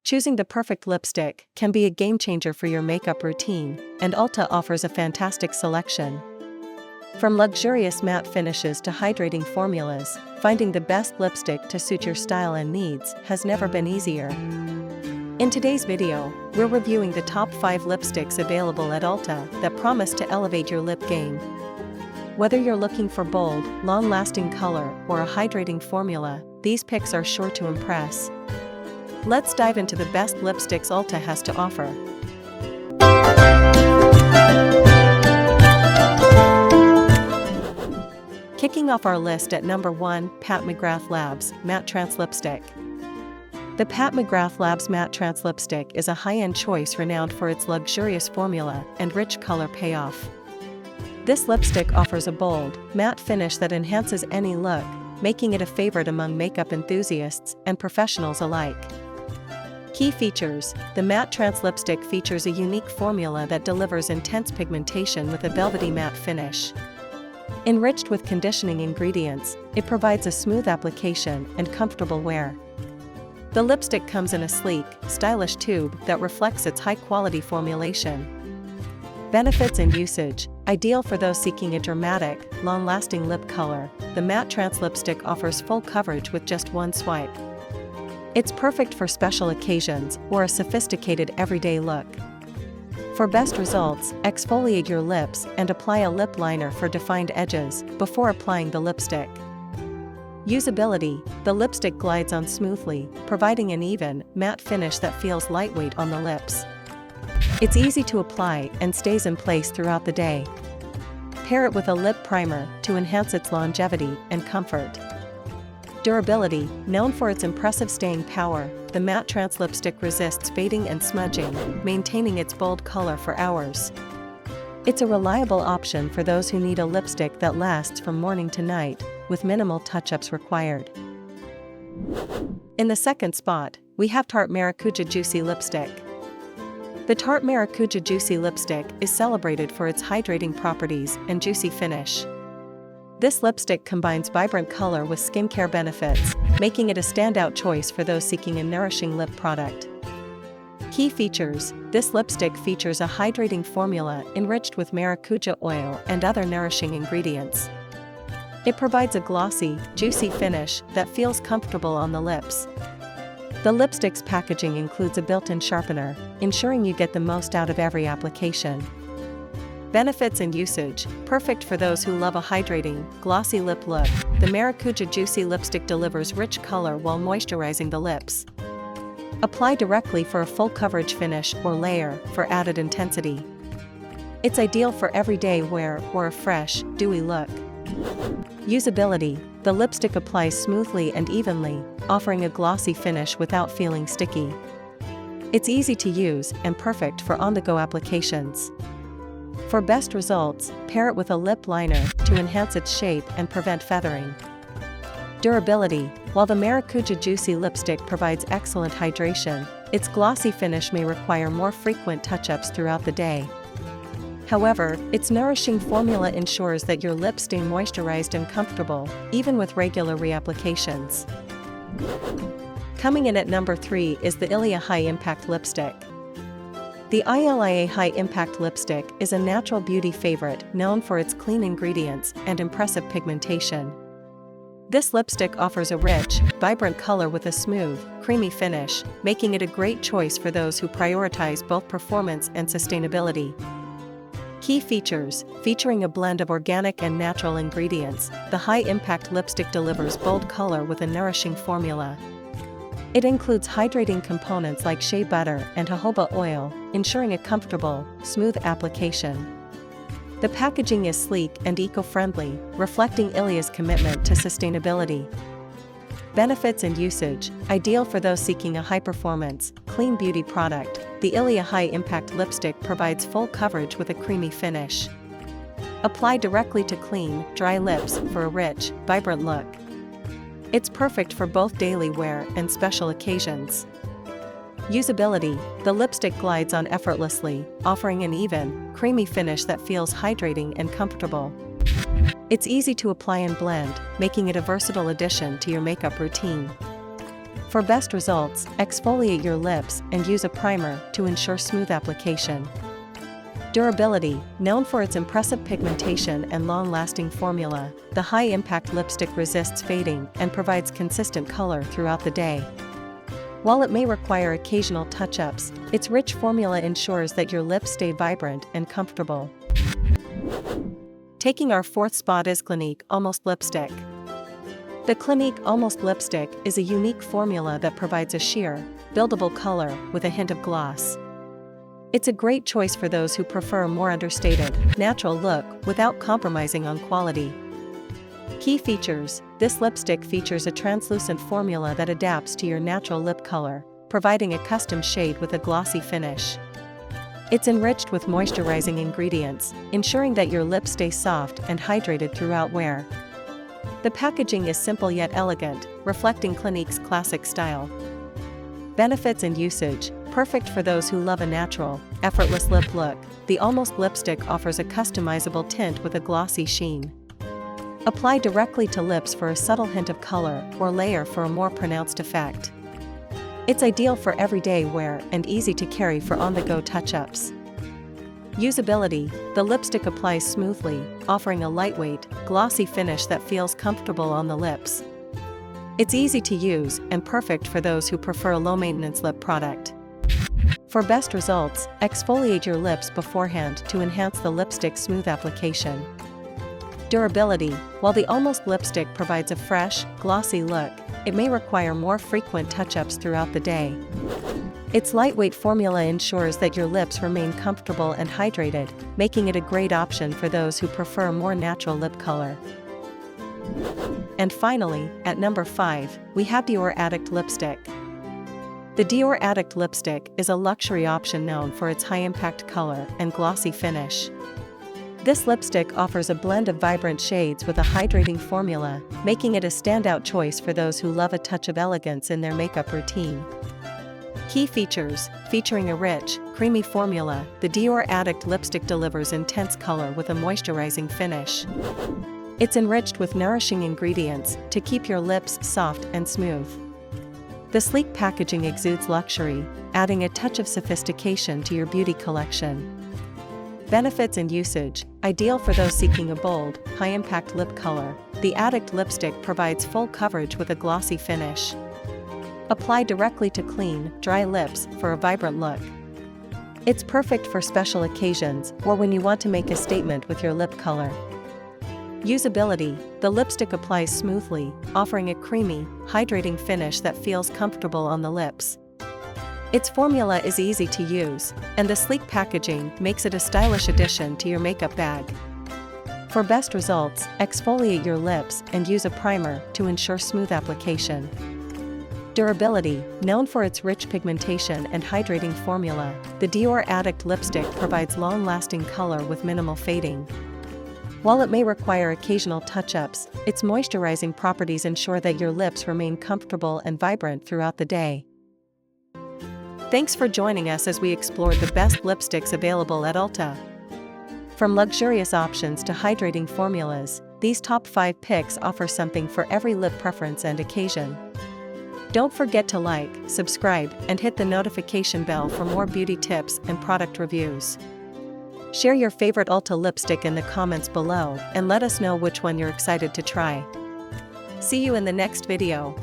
Choosing the perfect lipstick can be a game changer for your makeup routine, and Ulta offers a fantastic selection. From luxurious matte finishes to hydrating formulas, finding the best lipstick to suit your style and needs has never been easier. In today's video, we're reviewing the top 5 lipsticks available at Ulta that promise to elevate your lip game. Whether you're looking for bold, long-lasting color or a hydrating formula, these picks are sure to impress. Let's dive into the best lipsticks Ulta has to offer. Kicking off our list at number 1, Pat McGrath Labs Matte Trance Lipstick. The Pat McGrath Labs Matte Trance Lipstick is a high-end choice renowned for its luxurious formula and rich color payoff. This lipstick offers a bold, matte finish that enhances any look, making it a favorite among makeup enthusiasts and professionals alike. Key features: the Matte Trance Lipstick features a unique formula that delivers intense pigmentation with a velvety matte finish. Enriched with conditioning ingredients, it provides a smooth application and comfortable wear. The lipstick comes in a sleek, stylish tube that reflects its high-quality formulation. Benefits and usage: ideal for those seeking a dramatic, long-lasting lip color, the Matte Trance Lipstick offers full coverage with just one swipe. It's perfect for special occasions or a sophisticated everyday look. For best results, exfoliate your lips and apply a lip liner for defined edges before applying the lipstick. Usability: the lipstick glides on smoothly, providing an even, matte finish that feels lightweight on the lips. It's easy to apply and stays in place throughout the day. Pair it with a lip primer to enhance its longevity and comfort. Durability: known for its impressive staying power, the Matte Trance Lipstick resists fading and smudging, maintaining its bold color for hours. It's a reliable option for those who need a lipstick that lasts from morning to night, with minimal touch-ups required. In the second spot, we have Tarte Maracuja Juicy Lipstick. The Tarte Maracuja Juicy Lipstick is celebrated for its hydrating properties and juicy finish. This lipstick combines vibrant color with skincare benefits, making it a standout choice for those seeking a nourishing lip product. Key features: this lipstick features a hydrating formula enriched with maracuja oil and other nourishing ingredients. It provides a glossy, juicy finish that feels comfortable on the lips. The lipstick's packaging includes a built-in sharpener, ensuring you get the most out of every application. Benefits and usage: perfect for those who love a hydrating, glossy lip look, the Maracuja Juicy Lipstick delivers rich color while moisturizing the lips. Apply directly for a full coverage finish or layer for added intensity. It's ideal for everyday wear or a fresh, dewy look. Usability: the lipstick applies smoothly and evenly, offering a glossy finish without feeling sticky. It's easy to use and perfect for on-the-go applications. For best results, pair it with a lip liner to enhance its shape and prevent feathering. Durability: while the Maracuja Juicy Lipstick provides excellent hydration, its glossy finish may require more frequent touch-ups throughout the day. However, its nourishing formula ensures that your lips stay moisturized and comfortable, even with regular reapplications. Coming in at number 3 is the Ilia High Impact Lipstick. The Ilia High Impact Lipstick is a natural beauty favorite known for its clean ingredients and impressive pigmentation. This lipstick offers a rich, vibrant color with a smooth, creamy finish, making it a great choice for those who prioritize both performance and sustainability. Key features: featuring a blend of organic and natural ingredients, the High Impact Lipstick delivers bold color with a nourishing formula. It includes hydrating components like shea butter and jojoba oil, ensuring a comfortable, smooth application. The packaging is sleek and eco-friendly, reflecting Ilia's commitment to sustainability. Benefits and usage: ideal for those seeking a high-performance, clean beauty product, the Ilia High Impact Lipstick provides full coverage with a creamy finish. Apply directly to clean, dry lips for a rich, vibrant look. It's perfect for both daily wear and special occasions. Usability: the lipstick glides on effortlessly, offering an even, creamy finish that feels hydrating and comfortable. It's easy to apply and blend, making it a versatile addition to your makeup routine. For best results, exfoliate your lips and use a primer to ensure smooth application. Durability, known for its impressive pigmentation and long-lasting formula, the high-impact lipstick resists fading and provides consistent color throughout the day. While it may require occasional touch-ups, its rich formula ensures that your lips stay vibrant and comfortable. Taking our fourth spot is Clinique Almost Lipstick. The Clinique Almost Lipstick is a unique formula that provides a sheer, buildable color with a hint of gloss. It's a great choice for those who prefer a more understated, natural look without compromising on quality. Key features: this lipstick features a translucent formula that adapts to your natural lip color, providing a custom shade with a glossy finish. It's enriched with moisturizing ingredients, ensuring that your lips stay soft and hydrated throughout wear. The packaging is simple yet elegant, reflecting Clinique's classic style. Benefits and usage: perfect for those who love a natural, effortless lip look, the Almost lipstick offers a customizable tint with a glossy sheen. Apply directly to lips for a subtle hint of color or layer for a more pronounced effect. It's ideal for everyday wear and easy to carry for on-the-go touch-ups. Usability: the lipstick applies smoothly, offering a lightweight, glossy finish that feels comfortable on the lips. It's easy to use and perfect for those who prefer a low-maintenance lip product. For best results, exfoliate your lips beforehand to enhance the lipstick's smooth application. Durability: while the Almost lipstick provides a fresh, glossy look, it may require more frequent touch-ups throughout the day. Its lightweight formula ensures that your lips remain comfortable and hydrated, making it a great option for those who prefer a more natural lip color. And finally, at number 5, we have Dior Addict Lipstick. The Dior Addict Lipstick is a luxury option known for its high-impact color and glossy finish. This lipstick offers a blend of vibrant shades with a hydrating formula, making it a standout choice for those who love a touch of elegance in their makeup routine. Key features: featuring a rich, creamy formula, the Dior Addict Lipstick delivers intense color with a moisturizing finish. It's enriched with nourishing ingredients to keep your lips soft and smooth. The sleek packaging exudes luxury, adding a touch of sophistication to your beauty collection. Benefits and usage: ideal for those seeking a bold, high-impact lip color, the Addict Lipstick provides full coverage with a glossy finish. Apply directly to clean, dry lips for a vibrant look. It's perfect for special occasions or when you want to make a statement with your lip color. Usability: the lipstick applies smoothly, offering a creamy, hydrating finish that feels comfortable on the lips. Its formula is easy to use, and the sleek packaging makes it a stylish addition to your makeup bag. For best results, exfoliate your lips and use a primer to ensure smooth application. Durability: known for its rich pigmentation and hydrating formula, the Dior Addict Lipstick provides long-lasting color with minimal fading. While it may require occasional touch-ups, its moisturizing properties ensure that your lips remain comfortable and vibrant throughout the day. Thanks for joining us as we explored the best lipsticks available at Ulta. From luxurious options to hydrating formulas, these top 5 picks offer something for every lip preference and occasion. Don't forget to like, subscribe, and hit the notification bell for more beauty tips and product reviews. Share your favorite Ulta lipstick in the comments below and let us know which one you're excited to try. See you in the next video.